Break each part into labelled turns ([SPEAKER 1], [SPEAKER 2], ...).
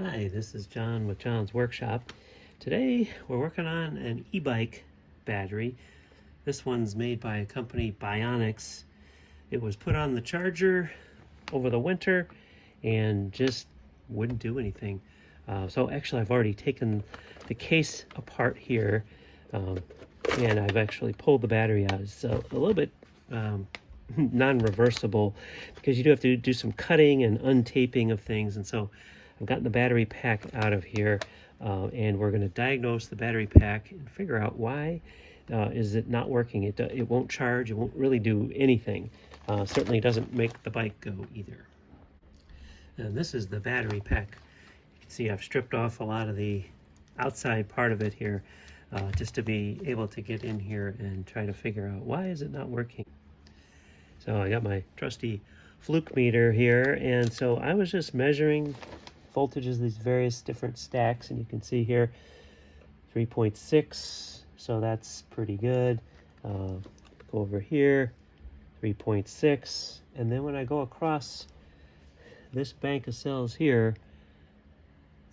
[SPEAKER 1] Hi, this is John with John's Workshop. Today we're working on an e-bike battery. This one's made by a company, Bionics. It was put on the charger over the winter and just wouldn't do anything. So actually I've already taken the case apart here, and I've actually pulled the battery out. It's a little bit non-reversible because you do have to do some cutting and untaping of things, and so I've gotten the battery pack out of here, and we're going to diagnose the battery pack and figure out why is it not working. It won't charge. It won't really do anything. Certainly doesn't make the bike go either. And this is the battery pack. You can see I've stripped off a lot of the outside part of it here, just to be able to get in here and try to figure out why is it not working. So I got my trusty fluke meter here, and so I was just measuring voltages of these various different stacks, and you can see here 3.6, so that's pretty good. Go over here, 3.6, and then when I go across this bank of cells here,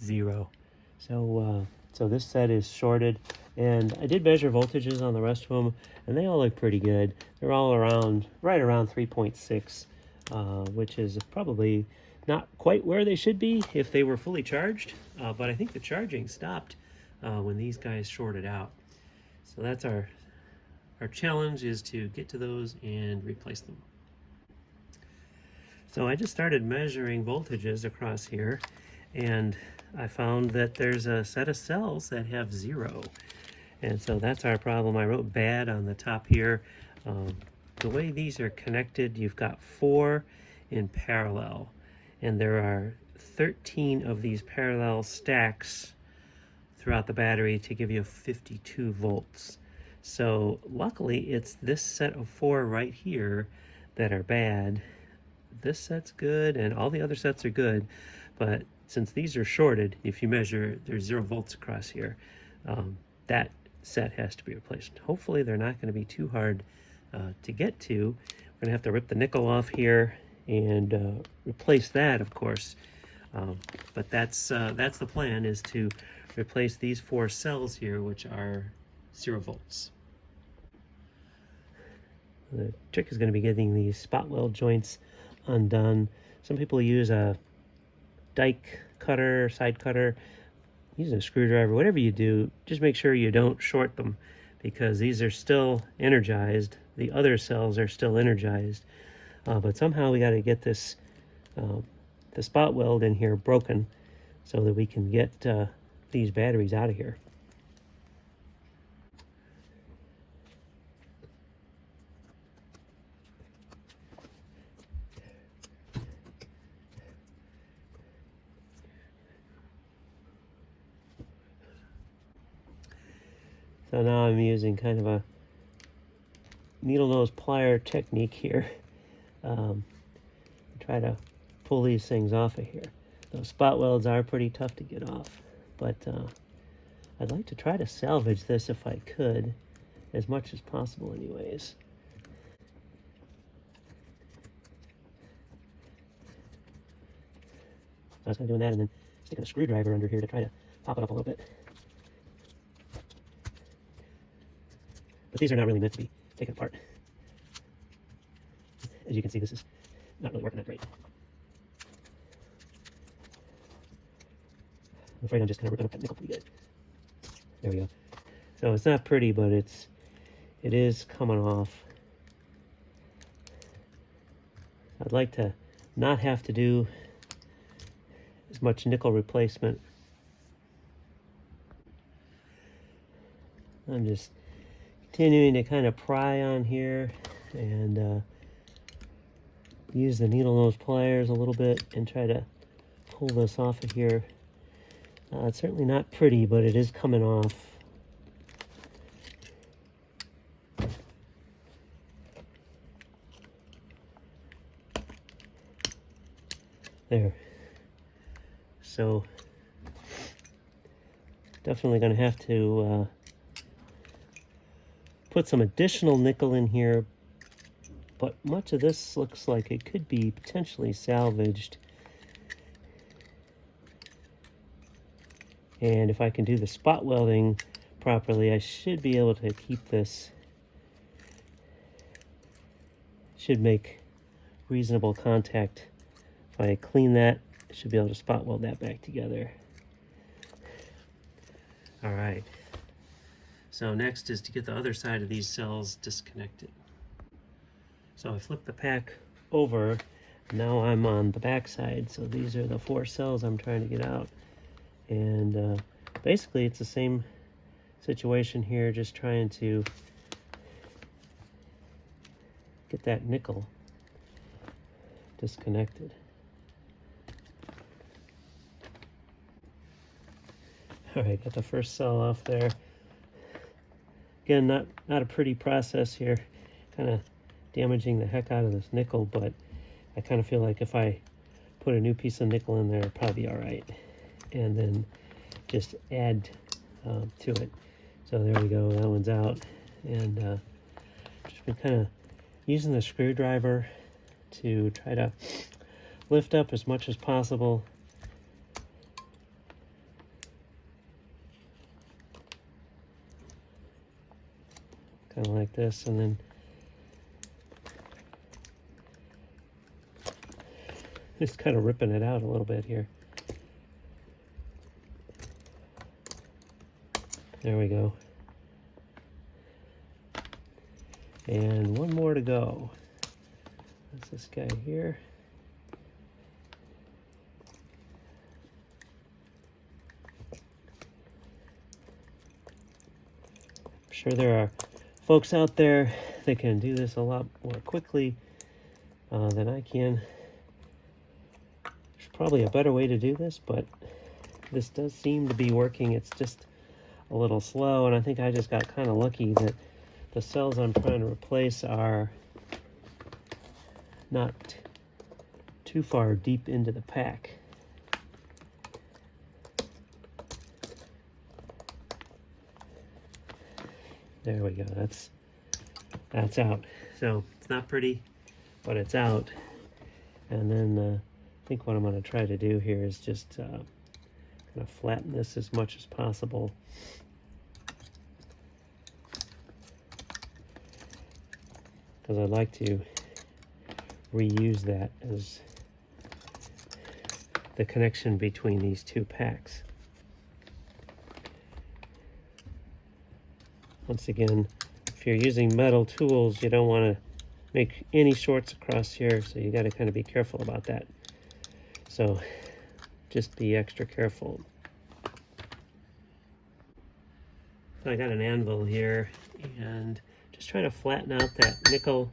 [SPEAKER 1] 0. So this set is shorted, and I did measure voltages on the rest of them, and they all look pretty good. They're all right around 3.6, which is probably not quite where they should be if they were fully charged, but I think the charging stopped when these guys shorted out. So that's our challenge, is to get to those and replace them. So I just started measuring voltages across here, and I found that there's a set of cells that have 0. And so that's our problem. I wrote bad on the top here. The way these are connected, you've got 4 in parallel, and there are 13 of these parallel stacks throughout the battery to give you 52 volts. So luckily it's this set of 4 right here that are bad. This set's good and all the other sets are good, but since these are shorted, if you measure, there's 0 volts across here. That set has to be replaced. Hopefully they're not going to be too hard to get to. We're going to have to rip the nickel off here and replace that, of course. But that's the plan, is to replace these 4 cells here, which are 0 volts. The trick is going to be getting these spot weld joints undone. Some people use a dike cutter, side cutter, using a screwdriver. Whatever you do, just make sure you don't short them, because these are still energized. The other cells are still energized, but somehow we got to get this the spot weld in here broken so that we can get these batteries out of here. So now I'm using kind of a needle nose plier technique here. Try to pull these things off of here. Those spot welds are pretty tough to get off, but I'd like to try to salvage this if I could, as much as possible anyways. So I was kind of doing that and then sticking a screwdriver under here to try to pop it up a little bit. But these are not really meant to be taken apart. As you can see, this is not really working that great. I'm afraid I'm just kind of ripping up that nickel pretty good. There we go. So it's not pretty, but it is coming off. I'd like to not have to do as much nickel replacement. I'm just continuing to kind of pry on here and use the needle nose pliers a little bit and try to pull this off of here. It's certainly not pretty, but it is coming off. There. So definitely going to have to put some additional nickel in here, but much of this looks like it could be potentially salvaged. And if I can do the spot welding properly, I should be able to keep this, should make reasonable contact. If I clean that, I should be able to spot weld that back together. All right, so next is to get the other side of these cells disconnected. So I flip the pack over, now I'm on the back side, so these are the 4 cells I'm trying to get out. And basically it's the same situation here, just trying to get that nickel disconnected. All right, got the first cell off there. Again, not a pretty process here, kind of damaging the heck out of this nickel, but I kind of feel like if I put a new piece of nickel in there, it'll probably be all right. And then just add to it. So there we go, that one's out. And just been kind of using the screwdriver to try to lift up as much as possible. Kind of like this, and then just kind of ripping it out a little bit here. There we go. And one more to go. That's this guy here. I'm sure there are folks out there that can do this a lot more quickly than I can. There's probably a better way to do this, but this does seem to be working. It's just a little slow, and I think I just got kind of lucky that the cells I'm trying to replace are not too far deep into the pack. There we go, that's out. So it's not pretty, but it's out. And then I think what I'm going to try to do here is just kind of flatten this as much as possible. Because I'd like to reuse that as the connection between these 2 packs. Once again, if you're using metal tools, you don't want to make any shorts across here, so you got to kind of be careful about that. So just be extra careful. So I got an anvil here and just trying to flatten out that nickel,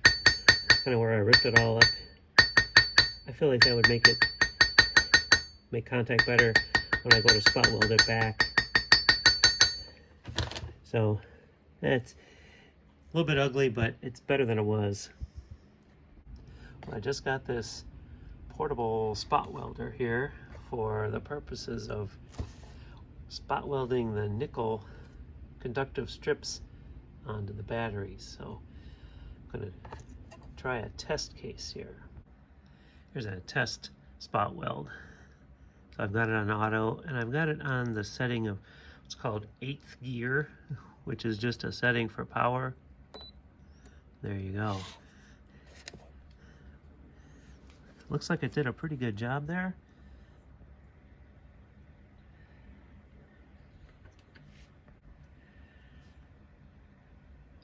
[SPEAKER 1] kind of where I ripped it all up. I feel like that would make contact better when I go to spot weld it back. So that's a little bit ugly, but it's better than it was. I just got this portable spot welder here for the purposes of spot welding the nickel conductive strips onto the batteries. So I'm going to try a test case here. Here's a test spot weld. So I've got it on auto, and I've got it on the setting of what's called 8th gear, which is just a setting for power. There you go. Looks like it did a pretty good job there.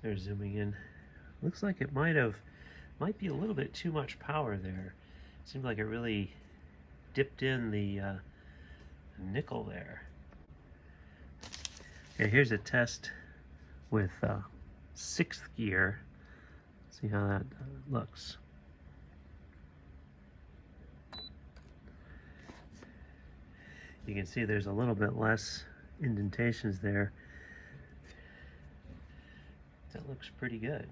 [SPEAKER 1] They're zooming in. Looks like it might be a little bit too much power there. Seems like it really dipped in the nickel there. Okay, here's a test with 6th gear. See how that looks. You can see there's a little bit less indentations there. That looks pretty good.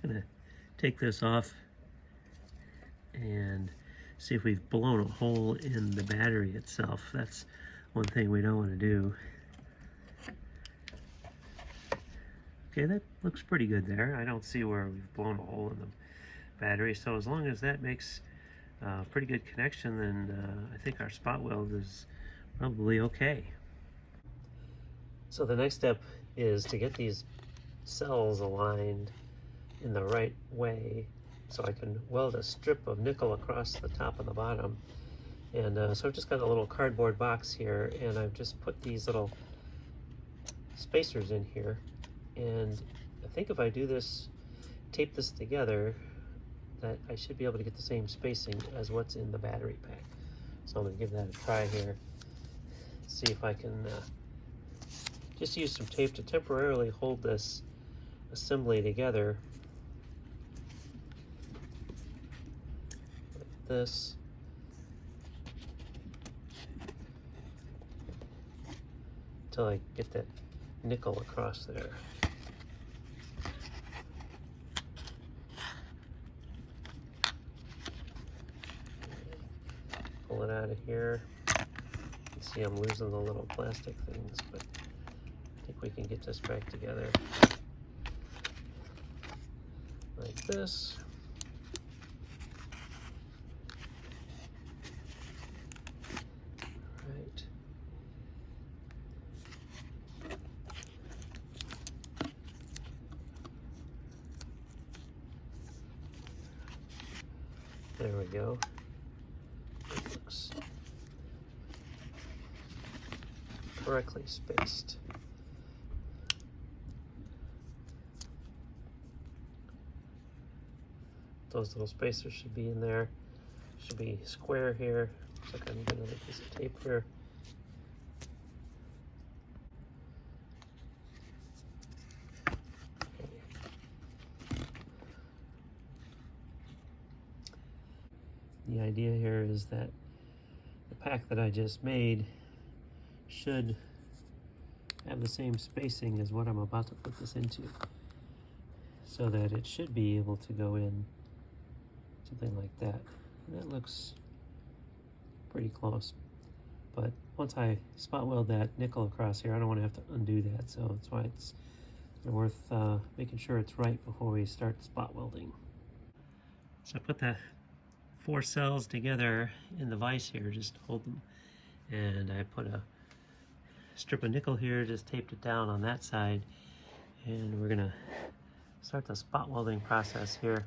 [SPEAKER 1] I'm gonna take this off and see if we've blown a hole in the battery itself. That's one thing we don't want to do. Okay, that looks pretty good there. I don't see where we've blown a hole in the battery, so as long as that makes pretty good connection, then I think our spot weld is probably okay. So the next step is to get these cells aligned in the right way so I can weld a strip of nickel across the top and the bottom. And so I've just got a little cardboard box here, and I've just put these little spacers in here. And I think if I do this, tape this together, that I should be able to get the same spacing as what's in the battery pack. So I'm going to give that a try here. See if I can just use some tape to temporarily hold this assembly together. Like this. Until I get that nickel across there. Pull it out of here. You can see I'm losing the little plastic things, but I think we can get this back together like this. Right. There we go. It looks correctly spaced. Those little spacers should be in there. Should be square here. Looks like I need another piece of tape here. The idea here is that the pack that I just made should have the same spacing as what I'm about to put this into, so that it should be able to go in something like that. And that looks pretty close. But once I spot weld that nickel across here, I don't want to have to undo that, so that's why it's worth making sure it's right before we start spot welding. So I put the 4 cells together in the vise here, just hold them, and I put a strip of nickel here, just taped it down on that side, and we're gonna start the spot welding process here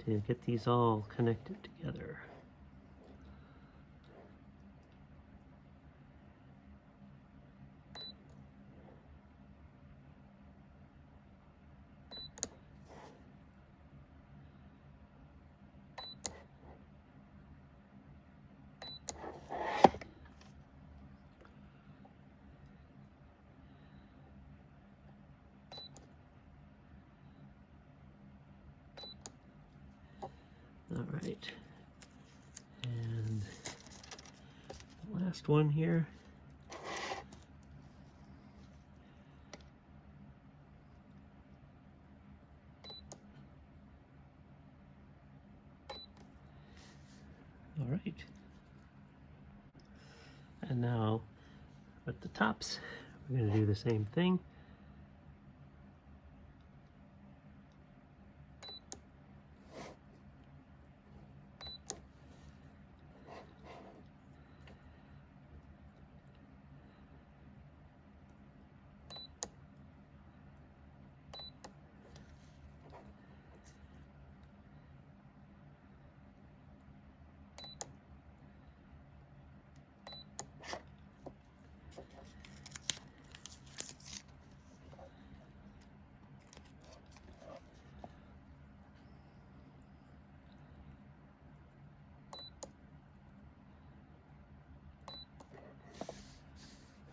[SPEAKER 1] to get these all connected together. All right, and the last one here. All right, and now with the tops, we're going to do the same thing.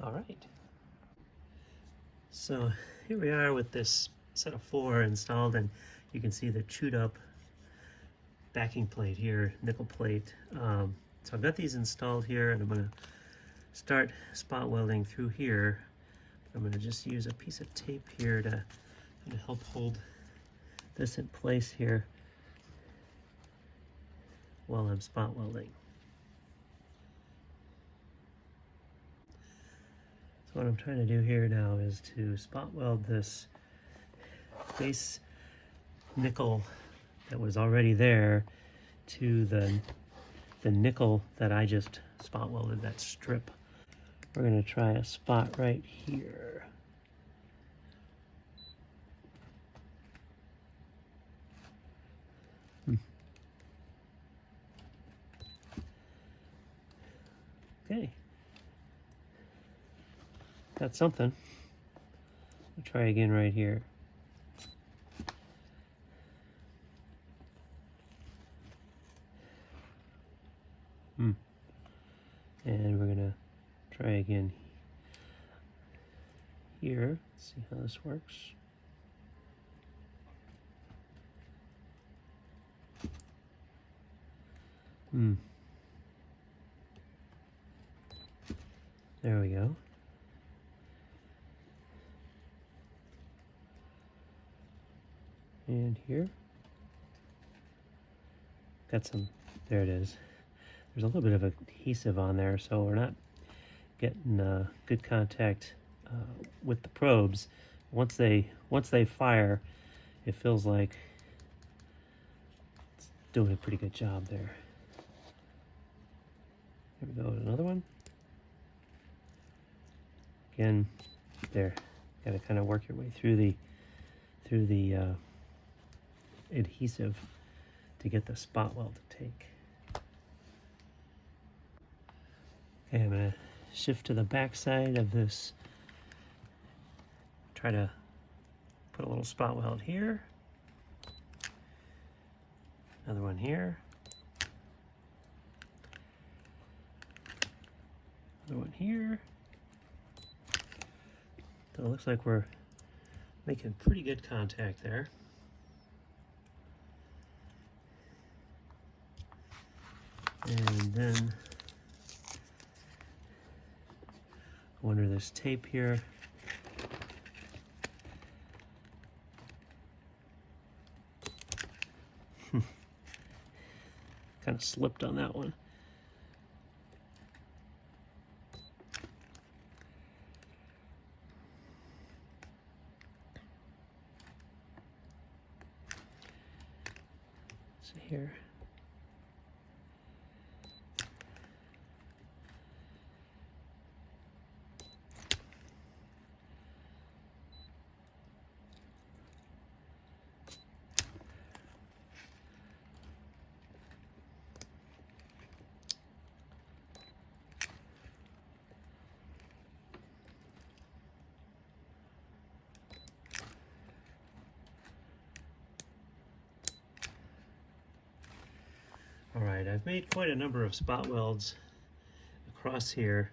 [SPEAKER 1] All right, so here we are with this set of 4 installed, and you can see the chewed up backing plate here, nickel plate. So I've got these installed here, and I'm going to start spot welding through here. I'm going to just use a piece of tape here to help hold this in place here while I'm spot welding. So what I'm trying to do here now is to spot weld this base nickel that was already there to the the nickel that I just spot welded, that strip. We're going to try a spot right here. Okay. Got something. We'll try again right here. And we're gonna try again here. Let's see how this works. There we go. And here. Got some, there it is. There's a little bit of adhesive on there, so we're not getting good contact with the probes. Once they fire, it feels like it's doing a pretty good job there. There we go, another one. Again, there. Got to kind of work your way through the adhesive to get the spot weld to take. Okay, I'm going to shift to the back side of this. Try to put a little spot weld here. Another one here. Another one here. So it looks like we're making pretty good contact there. And then go under this tape here. Kind of slipped on that one. So here. Alright, I've made quite a number of spot welds across here.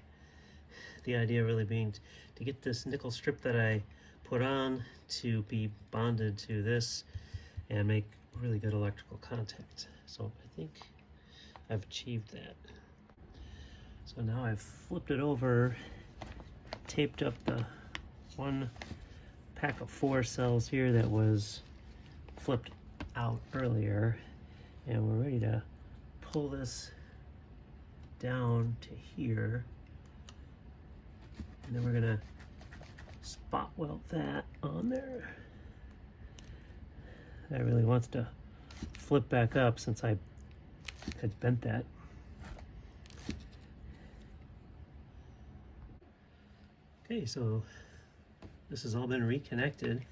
[SPEAKER 1] The idea really being to get this nickel strip that I put on to be bonded to this and make really good electrical contact. So I think I've achieved that. So now I've flipped it over, taped up the one pack of 4 cells here that was flipped out earlier, and we're ready to pull this down to here, and then we're gonna spot weld that on there. That really wants to flip back up since I had bent that. Okay, so this has all been reconnected.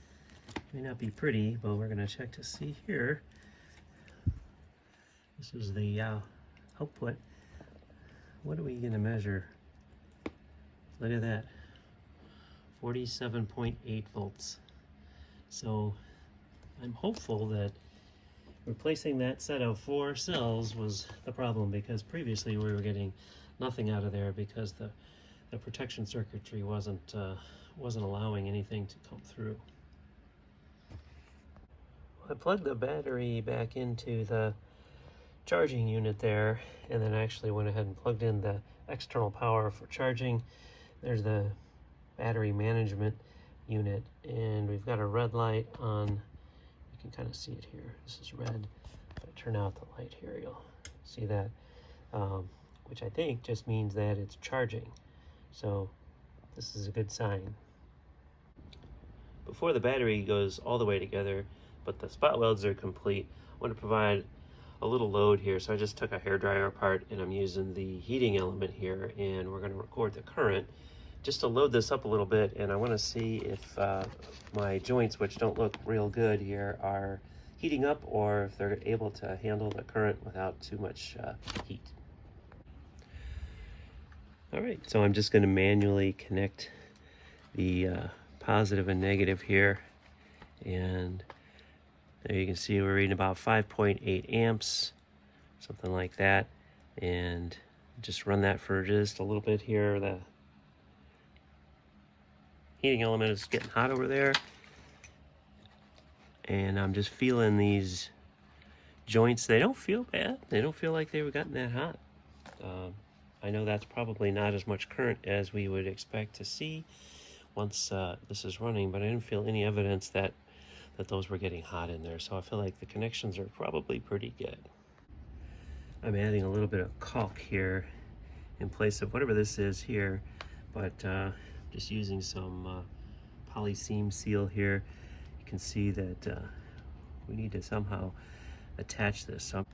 [SPEAKER 1] May not be pretty, but we're gonna check to see here. This is the output. What are we going to measure? Look at that, 47.8 volts. So I'm hopeful that replacing that set of 4 cells was the problem, because previously we were getting nothing out of there because the protection circuitry wasn't allowing anything to come through. I plugged the battery back into the charging unit there, and then actually went ahead and plugged in the external power for charging. There's the battery management unit, and we've got a red light on. You can kind of see it here. This is red. If I turn out the light here, you'll see that, which I think just means that it's charging. So this is a good sign. Before the battery goes all the way together, but the spot welds are complete, I want to provide a little load here, so I just took a hairdryer apart and I'm using the heating element here, and we're going to record the current just to load this up a little bit. And I want to see if my joints, which don't look real good here, are heating up or if they're able to handle the current without too much heat. All right, so I'm just going to manually connect the positive and negative here, and there you can see we're reading about 5.8 amps, something like that, and just run that for just a little bit here. The heating element is getting hot over there, and I'm just feeling these joints. They don't feel bad. They don't feel like they've gotten that hot. I know that's probably not as much current as we would expect to see once this is running, but I didn't feel any evidence that those were getting hot in there. So I feel like the connections are probably pretty good. I'm adding a little bit of caulk here in place of whatever this is here, but just using some poly seam seal here. You can see that we need to somehow attach this. So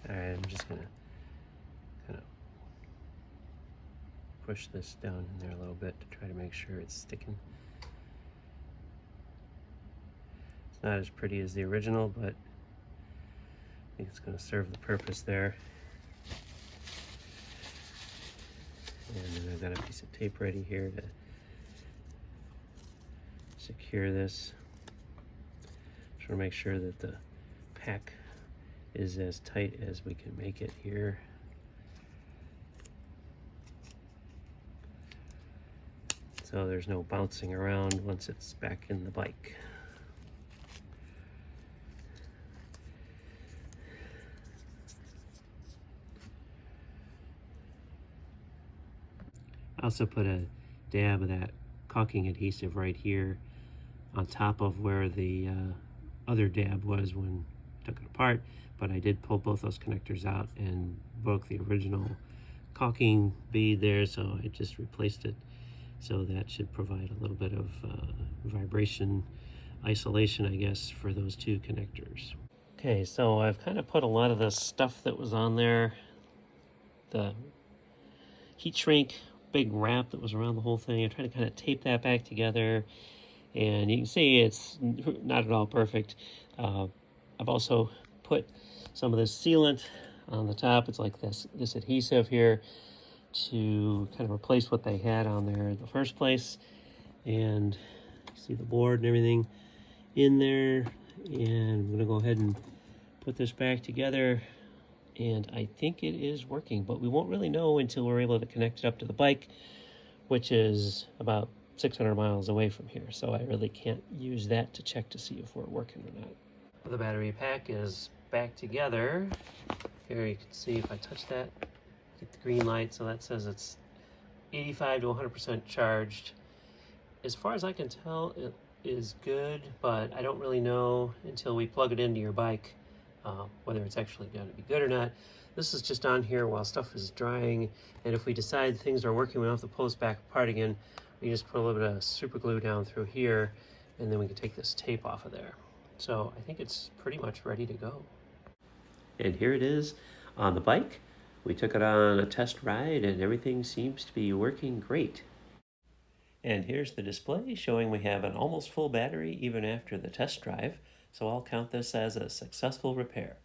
[SPEAKER 1] I'm just gonna kind of push this down in there a little bit to try to make sure it's sticking. It's not as pretty as the original, but I think it's going to serve the purpose there. And then I've got a piece of tape ready here to secure this. Just want to make sure that the pack is as tight as we can make it here. So there's no bouncing around once it's back in the bike. I also put a dab of that caulking adhesive right here on top of where the other dab was when I took it apart, but I did pull both those connectors out and broke the original caulking bead there, so I just replaced it. So that should provide a little bit of vibration isolation, I guess, for those two connectors. Okay, so I've kind of put a lot of the stuff that was on there, the heat shrink big wrap that was around the whole thing. I tried to kind of tape that back together, and you can see it's not at all perfect. I've also put some of this sealant on the top. It's like this adhesive here to kind of replace what they had on there in the first place. And you see the board and everything in there. And I'm gonna go ahead and put this back together. And I think it is working, but we won't really know until we're able to connect it up to the bike, which is about 600 miles away from here. So I really can't use that to check to see if we're working or not. The battery pack is back together. Here you can see if I touch that, get the green light, so that says it's 85 to 100% charged. As far as I can tell, it is good, but I don't really know until we plug it into your bike whether it's actually going to be good or not. This is just on here while stuff is drying, and if we decide things are working, we don't have to pull this back apart again. We just put a little bit of super glue down through here, and then we can take this tape off of there. So I think it's pretty much ready to go. And here it is on the bike. We took it on a test ride, and everything seems to be working great. And here's the display showing we have an almost full battery even after the test drive. So I'll count this as a successful repair.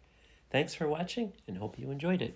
[SPEAKER 1] Thanks for watching, and hope you enjoyed it.